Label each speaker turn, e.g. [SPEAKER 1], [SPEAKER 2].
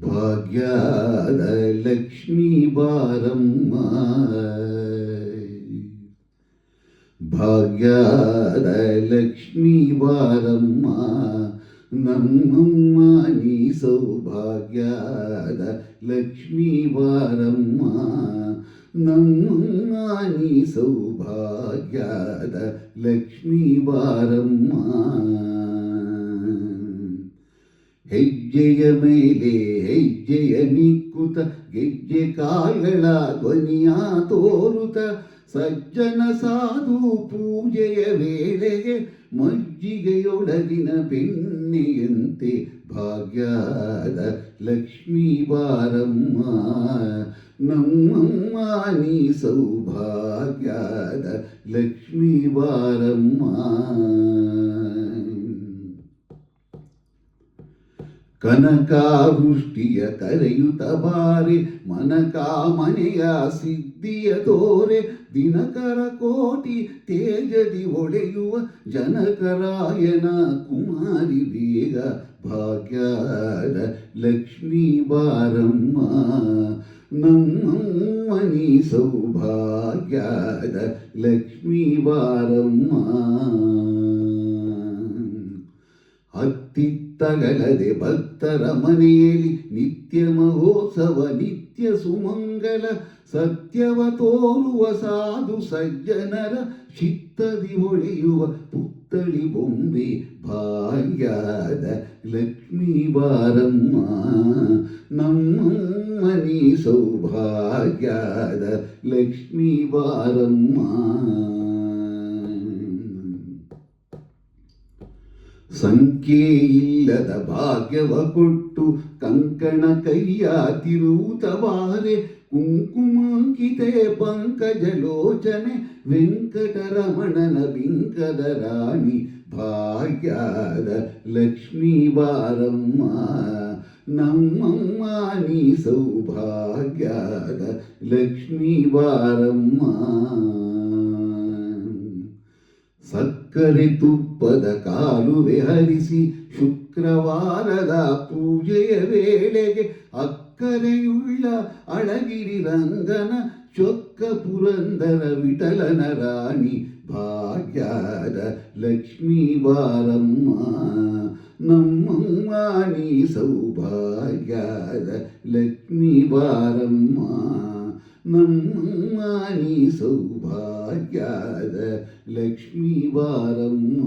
[SPEAKER 1] ಭಾಗ್ಯದ ಲಕ್ಷ್ಮೀ ಬಾರಮ್ಮ, ಭಾಗ್ಯದ ಲಕ್ಷ್ಮೀ ಬಾರಮ್ಮ, ನಮ್ಮಮ್ಮ ನೀ ಸೌಭಾಗ್ಯದ ಲಕ್ಷ್ಮೀ ಬಾರಮ್ಮ, ನಮ್ಮಮ್ಮ ನೀ ಸೌಭಾಗ್ಯದ ಲಕ್ಷ್ಮೀ ಬಾರಮ್ಮ. ಹೆಜ್ಜೆಯ ಮೇಲೆ ಹೆಜ್ಜೆಯ ನಿಕ್ಕುತ ಗೆಜ್ಜೆ ಕಾಲ್ಗಳ ಧ್ವನಿಯ ತೋರುತ ಸಜ್ಜನ ಸಾಧು ಪೂಜೆಯ ವೇಳೆಗೆ ಮಜ್ಜಿಗೆಯೊಳಗಿನ ಬೆಣ್ಣೆಯಂತೆ ಭಾಗ್ಯದ ಲಕ್ಷ್ಮೀ ಬಾರಮ್ಮ, ನಮ್ಮಮ್ಮ ನೀ ಸೌಭಾಗ್ಯದ ಲಕ್ಷ್ಮೀ ಬಾರಮ್ಮ. ಕನಕಾವೃಷ್ಟಿಯ ಕರೆಯುತ ಬಾರೆ ಮನಕಾಮನೆಯ ಸಿದ್ಧಿಯ ತೋರೆ ದಿನಕರ ಕೋಟಿ ತೇಜದಿ ಒಳೆಯುವ ಜನಕರಾಯನ ಕುಮಾರಿ ಬೇಗ ಭಾಗ್ಯದ ಲಕ್ಷ್ಮೀ ಬಾರಮ್ಮ, ನಮ್ಮಮ್ಮ ನೀ ಸೌಭಾಗ್ಯದ ಲಕ್ಷ್ಮೀ ಬಾರಮ್ಮ. ಹತ್ತಿತ್ತಗಲದೆ ಭಕ್ತರ ಮನೆಯಲ್ಲಿ ನಿತ್ಯ ಮಹೋತ್ಸವ ನಿತ್ಯ ಸುಮಂಗಲ ಸತ್ಯವ ತೋರುವ ಸಾಧು ಸಜ್ಜನರ ಚಿತ್ತದಿ ಹೊಳೆಯುವ ಪುತ್ತಳಿ ಬೊಂಬೆ ಭಾಗ್ಯದ ಲಕ್ಷ್ಮೀ ಬಾರಮ್ಮ, ನಮ್ಮಮ್ಮ ನೀ ಸೌಭಾಗ್ಯದ ಲಕ್ಷ್ಮೀ ಬಾರಮ್ಮ. ಸಂಖ್ಯೆಯಿಲ್ಲದ ಭಾಗ್ಯವ ಕೊಟ್ಟು ಕಂಕಣ ಕೈಯ ತಿರುವುತ ಬಾರೆ ಕುಂಕುಮಾಂಕಿತೆ ಪಂಕಜಲೋಚನೆ ವೆಂಕಟರಮಣನ ಬಿಂಕದ ರಾಣಿ ಭಾಗ್ಯದ ಲಕ್ಷ್ಮೀ ಬಾರಮ್ಮ, ನಮ್ಮಮ್ಮ ನೀ ಸೌಭಾಗ್ಯದ ಲಕ್ಷ್ಮೀ ಬಾರಮ್ಮ. ಸಕ್ಕರೆ ತುಪ್ಪದ ಕಾಲುವೆ ಹರಿಸಿ ಶುಕ್ರವಾರದ ಪೂಜೆಯ ವೇಳೆಗೆ ಅಕ್ಕರೆಯುಳ್ಳ ಅಳಗಿರಿ ರಂಗನ ಚೊಕ್ಕ ಪುರಂದರ ವಿಠಲನ ರಾಣಿ ಭಾಗ್ಯದ ಲಕ್ಷ್ಮೀ ಬಾರಮ್ಮ, ನಮ್ಮಮ್ಮ ನೀ ಸೌಭಾಗ್ಯದ ಲಕ್ಷ್ಮೀ ಬಾರಮ್ಮ, ನಮ್ಮಮ್ಮ ನೀ ಸೌಭಾಗ್ಯದ ಲಕ್ಷ್ಮೀ ಬಾರಮ್ಮ.